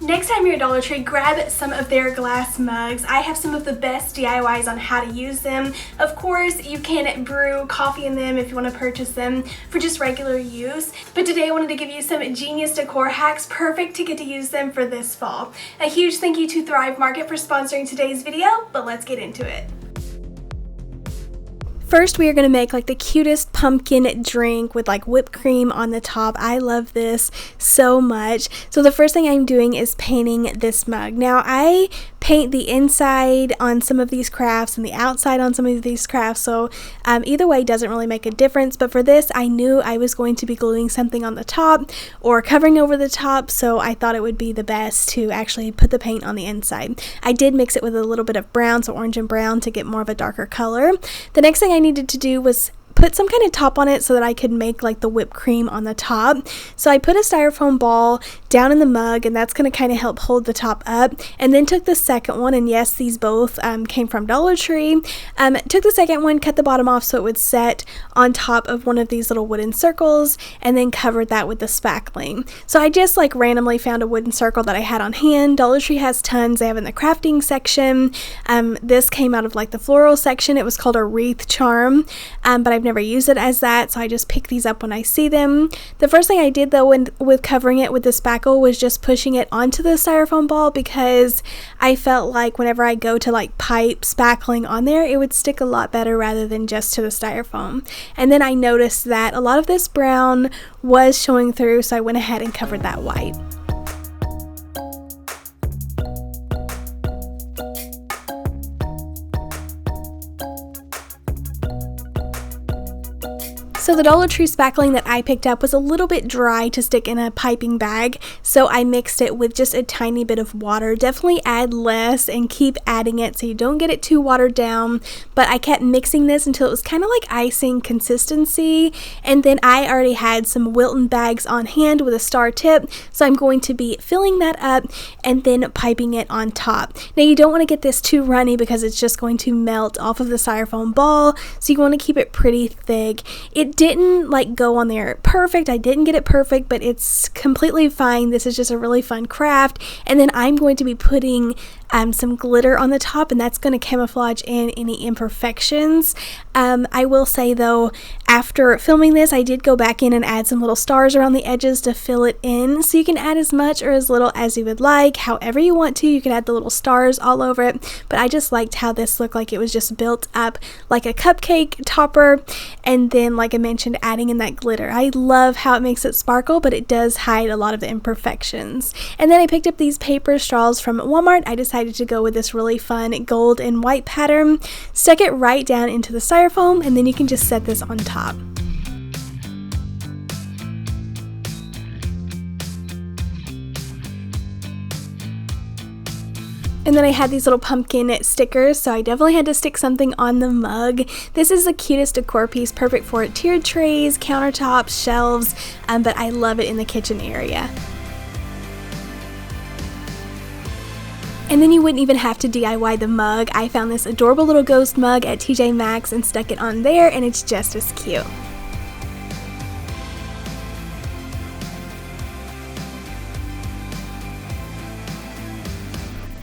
Next time you're at Dollar Tree, grab some of their glass mugs. I have some of the best DIYs on how to use them. Of course, you can brew coffee in them if you want to purchase them for just regular use. But today I wanted to give you some genius decor hacks, perfect to get to use them for this fall. A huge thank you to Thrive Market for sponsoring today's video, but let's get into it. First, we are going to make like the cutest pumpkin drink with like whipped cream on the top. I love this so much. So the first thing I'm doing is painting this mug. Now I paint the inside on some of these crafts and the outside on some of these crafts, so either way doesn't really make a difference. But for this, I knew I was going to be gluing something on the top or covering over the top, so I thought it would be the best to actually put the paint on the inside. I did mix it with a little bit of brown, so orange and brown, to get more of a darker color. The next thing I needed to do was put some kind of top on it so that I could make like the whipped cream on the top. So I put a styrofoam ball down in the mug, and that's going to kind of help hold the top up, and then took the second one, and yes, these both came from Dollar Tree. Took the second one, cut the bottom off so it would set on top of one of these little wooden circles, and then covered that with the spackling. So I just like randomly found a wooden circle that I had on hand. Dollar Tree has tons. They have in the crafting section. This came out of like the floral section. It was called a wreath charm, but I've never used it as that, so I just pick these up when I see them. The first thing I did though with covering it with the spackle was just pushing it onto the styrofoam ball, because I felt like whenever I go to like pipe spackling on there, it would stick a lot better rather than just to the styrofoam. And then I noticed that a lot of this brown was showing through, so I went ahead and covered that white. So the Dollar Tree spackling that I picked up was a little bit dry to stick in a piping bag, so I mixed it with just a tiny bit of water. Definitely add less and keep adding it so you don't get it too watered down, but I kept mixing this until it was kind of like icing consistency. And then I already had some Wilton bags on hand with a star tip, so I'm going to be filling that up and then piping it on top. Now you don't want to get this too runny because it's just going to melt off of the styrofoam ball, so you want to keep it pretty thick. It didn't like go on there perfect. I didn't get it perfect, but it's completely fine. This is just a really fun craft. And then I'm going to be putting some glitter on the top, and that's going to camouflage in any imperfections. I will say though, after filming this, I did go back in and add some little stars around the edges to fill it in. So you can add as much or as little as you would like, however you want to. You can add the little stars all over it, but I just liked how this looked like it was just built up like a cupcake topper, and then like I mentioned, adding in that glitter. I love how it makes it sparkle, but it does hide a lot of the imperfections. And then I picked up these paper straws from Walmart. I decided to go with this really fun gold and white pattern, stuck it right down into the styrofoam, and then you can just set this on top. And then I had these little pumpkin stickers, so I definitely had to stick something on the mug. This is the cutest decor piece, perfect for tiered trays, countertops, shelves, but I love it in the kitchen area. And then you wouldn't even have to DIY the mug. I found this adorable little ghost mug at TJ Maxx and stuck it on there, and it's just as cute.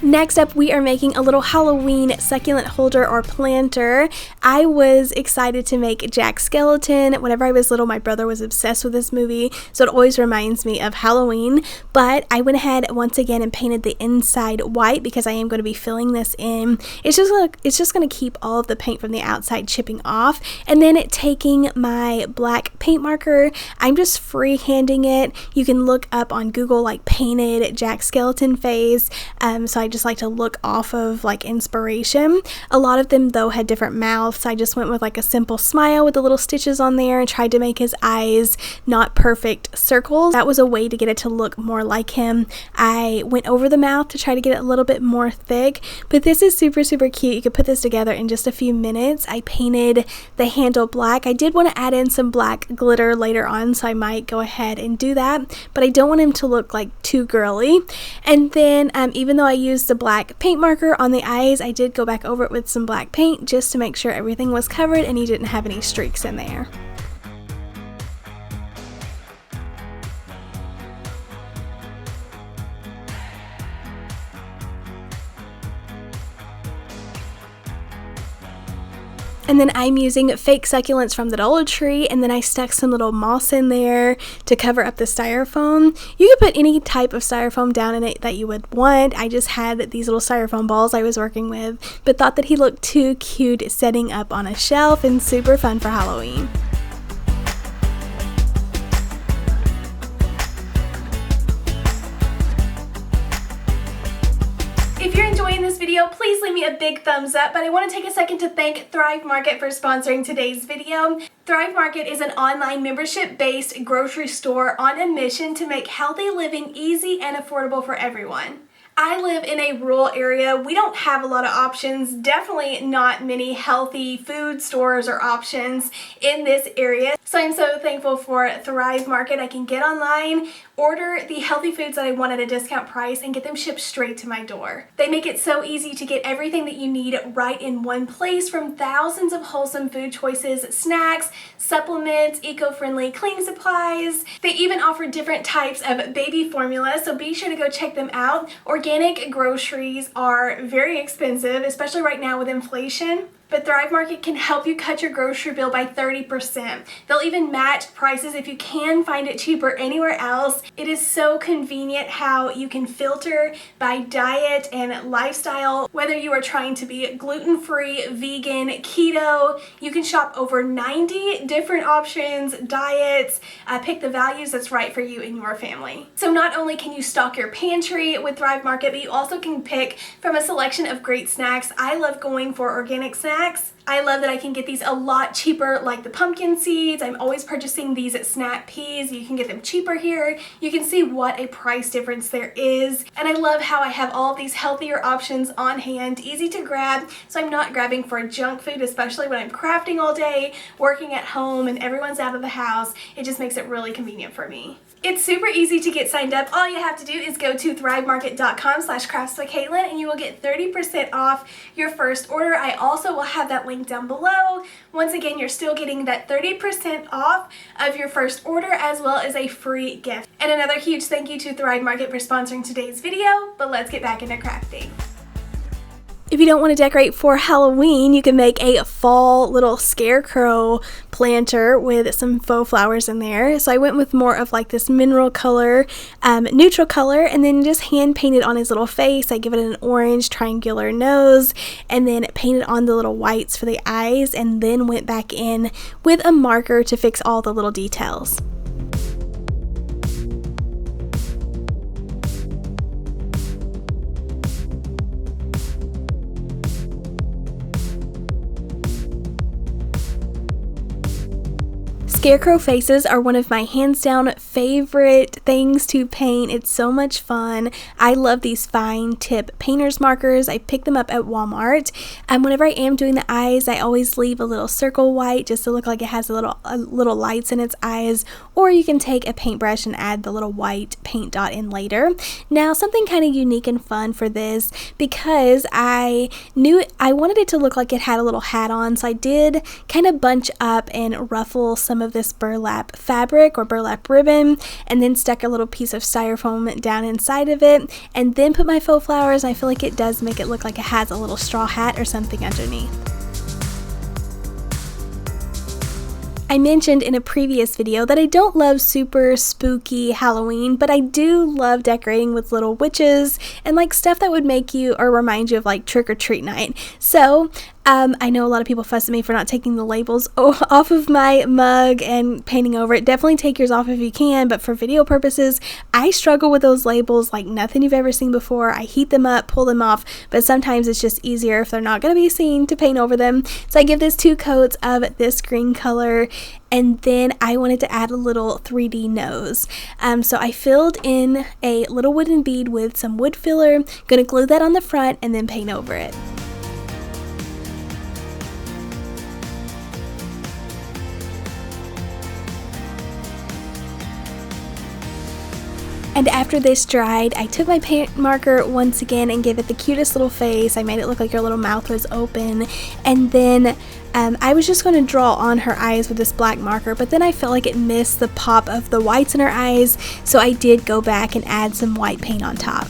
Next up, we are making a little Halloween succulent holder or planter. I was excited to make Jack Skellington. Whenever I was little, my brother was obsessed with this movie, so it always reminds me of Halloween. But I went ahead once again and painted the inside white because I am going to be filling this in. It's just going to keep all of the paint from the outside chipping off. And then taking my black paint marker, I'm just freehanding it. You can look up on Google like painted Jack Skellington face. So I just like to look off of like inspiration. A lot of them though had different mouths, so I just went with like a simple smile with the little stitches on there and tried to make his eyes not perfect circles. That was a way to get it to look more like him. I went over the mouth to try to get it a little bit more thick, but this is super cute. You could put this together in just a few minutes. I painted the handle black. I did want to add in some black glitter later on, so I might go ahead and do that, but I don't want him to look like too girly. And then even though I used the black paint marker on the eyes, I did go back over it with some black paint just to make sure everything was covered and he didn't have any streaks in there. And then I'm using fake succulents from the Dollar Tree, and then I stuck some little moss in there to cover up the styrofoam. You could put any type of styrofoam down in it that you would want. I just had these little styrofoam balls I was working with, but thought that he looked too cute setting up on a shelf and super fun for Halloween. If you're enjoying this video, please leave me a big thumbs up, but I want to take a second to thank Thrive Market for sponsoring today's video. Thrive Market is an online membership-based grocery store on a mission to make healthy living easy and affordable for everyone. I live in a rural area. We don't have a lot of options, definitely not many healthy food stores or options in this area. So I'm so thankful for Thrive Market. I can get online, order the healthy foods that I want at a discount price, and get them shipped straight to my door. They make it so easy to get everything that you need right in one place, from thousands of wholesome food choices, snacks, supplements, eco-friendly cleaning supplies. They even offer different types of baby formula, so be sure to go check them out. Organic groceries are very expensive, especially right now with inflation. But Thrive Market can help you cut your grocery bill by 30%. They'll even match prices if you can find it cheaper anywhere else. It is so convenient how you can filter by diet and lifestyle. Whether you are trying to be gluten-free, vegan, keto, you can shop over 90 different options, diets, pick the values that's right for you and your family. So not only can you stock your pantry with Thrive Market, but you also can pick from a selection of great snacks. I love going for organic snacks. I love that I can get these a lot cheaper, like the pumpkin seeds. I'm always purchasing these at Snap Peas. You can get them cheaper here. You can see what a price difference there is. And I love how I have all of these healthier options on hand, easy to grab, so I'm not grabbing for junk food, especially when I'm crafting all day, working at home, and everyone's out of the house. It just makes it really convenient for me. It's super easy to get signed up. All you have to do is go to thrivemarket.com/KraftsbyKatelyn and you will get 30% off your first order. I also will have that link down below. Once again, you're still getting that 30% off of your first order, as well as a free gift. And another huge thank you to Thrive Market for sponsoring today's video, but let's get back into crafting. If you don't want to decorate for Halloween, you can make a fall little scarecrow planter with some faux flowers in there. So I went with more of like this mineral color, neutral color, and then just hand painted on his little face. I give it an orange triangular nose, and then painted on the little whites for the eyes, and then went back in with a marker to fix all the little details. Scarecrow faces are one of my hands down favorite things to paint. It's so much fun. I love these fine tip painter's markers. I pick them up at Walmart. And whenever I am doing the eyes, I always leave a little circle white just to look like it has a little lights in its eyes. Or you can take a paintbrush and add the little white paint dot in later. Now, something kind of unique and fun for this, because I knew I wanted it to look like it had a little hat on, so I did kind of bunch up and ruffle some of this burlap fabric or burlap ribbon, and then stuck a little piece of styrofoam down inside of it, and then put my faux flowers. I feel like it does make it look like it has a little straw hat or something underneath. I mentioned in a previous video that I don't love super spooky Halloween, but I do love decorating with little witches and like stuff that would make you or remind you of like trick-or-treat night. So I know a lot of people fuss at me for not taking the labels off of my mug and painting over it. Definitely take yours off if you can, but for video purposes, I struggle with those labels like nothing you've ever seen before. I heat them up, pull them off, but sometimes it's just easier if they're not going to be seen to paint over them. So I give this 2 coats of this green color, and then I wanted to add a little 3D nose. So I filled in a little wooden bead with some wood filler, gonna glue that on the front and then paint over it. And after this dried, I took my paint marker once again and gave it the cutest little face. I made it look like her little mouth was open. And then I was just going to draw on her eyes with this black marker, but then I felt like it missed the pop of the whites in her eyes, so I did go back and add some white paint on top.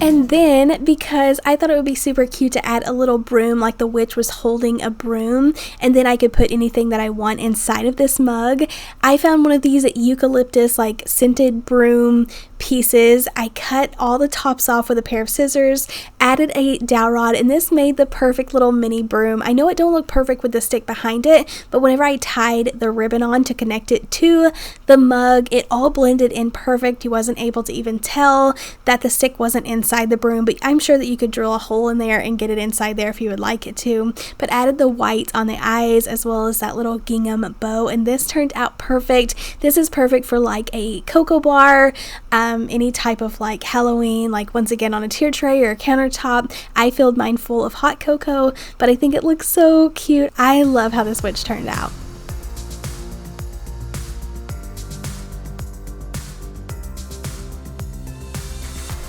And then, because I thought it would be super cute to add a little broom, like the witch was holding a broom, and then I could put anything that I want inside of this mug, I found one of these eucalyptus, like, scented broom pieces. I cut all the tops off with a pair of scissors, added a dowel rod, and this made the perfect little mini broom. I know it don't look perfect with the stick behind it, but whenever I tied the ribbon on to connect it to the mug, it all blended in perfect. You wasn't able to even tell that the stick wasn't inside the broom, but I'm sure that you could drill a hole in there and get it inside there if you would like it to. But added the white on the eyes as well as that little gingham bow, and this turned out perfect. This is perfect for like a cocoa bar, any type of like Halloween, like once again on a tier tray or a countertop. I filled mine full of hot cocoa, but I think it looks so cute. I love how this witch turned out.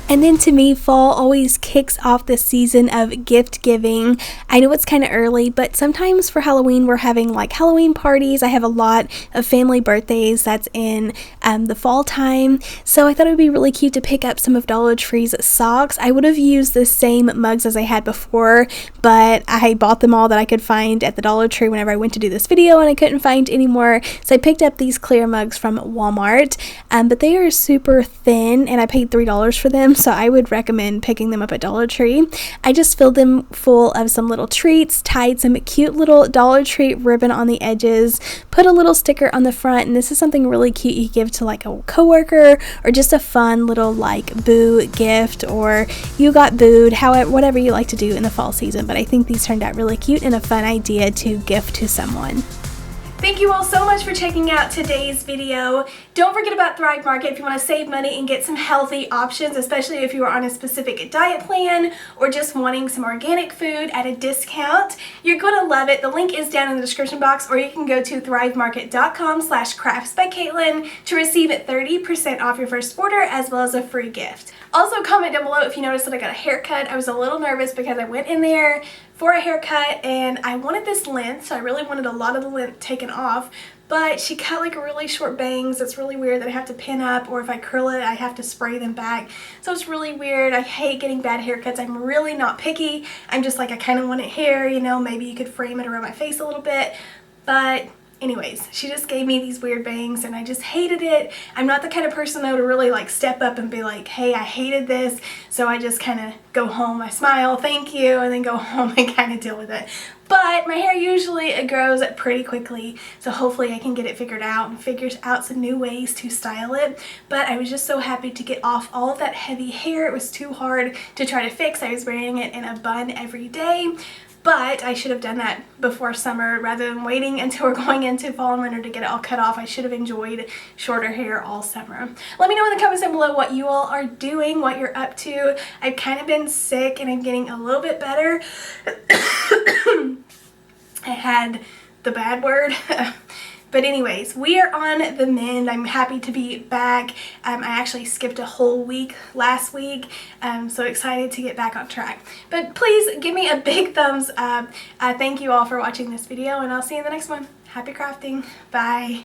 And then to me, fall always kicks off the season of gift giving. I know it's kind of early, but sometimes for Halloween, we're having like Halloween parties. I have a lot of family birthdays that's in the fall time. So I thought it would be really cute to pick up some of Dollar Tree's socks. I would have used the same mugs as I had before, but I bought them all that I could find at the Dollar Tree whenever I went to do this video, and I couldn't find any more. So I picked up these clear mugs from Walmart, but they are super thin, and I paid $3 for them. So I would recommend picking them up at Dollar Tree. I just filled them full of some little treats, tied some cute little Dollar Tree ribbon on the edges, put a little sticker on the front, and this is something really cute you give to like a coworker or just a fun little like boo gift, or you got booed, however, whatever you like to do in the fall season. But I think these turned out really cute and a fun idea to gift to someone. Thank you all so much for checking out today's video. Don't forget about Thrive Market if you want to save money and get some healthy options, especially if you are on a specific diet plan or just wanting some organic food at a discount. You're going to love it. The link is down in the description box, or you can go to thrivemarket.com/KraftsbyKatelyn to receive 30% off your first order as well as a free gift. Also, comment down below if you noticed that I got a haircut. I was a little nervous because I went in there for a haircut and I wanted this length, so I really wanted a lot of the length taken off, but she cut like really short bangs. It's really weird that I have to pin up, or if I curl it I have to spray them back, so it's really weird. I hate getting bad haircuts. I'm really not picky. I'm just like, I kind of want it hair, you know, maybe you could frame it around my face a little bit, but anyways, she just gave me these weird bangs and I just hated it. I'm not the kind of person though to really like step up and be like, hey, I hated this. So I just kind of go home, I smile, thank you, and then go home and kind of deal with it. But my hair usually it grows pretty quickly, so hopefully I can get it figured out and figure out some new ways to style it. But I was just so happy to get off all of that heavy hair. It was too hard to try to fix. I was wearing it in a bun every day. But I should have done that before summer rather than waiting until we're going into fall and winter to get it all cut off. I should have enjoyed shorter hair all summer. Let me know in the comments down below what you all are doing, what you're up to. I've kind of been sick and I'm getting a little bit better. I had the bad word. But anyways, we are on the mend. I'm happy to be back. I actually skipped a whole week last week. I'm so excited to get back on track. But please give me a big thumbs up. Thank you all for watching this video, and I'll see you in the next one. Happy crafting. Bye.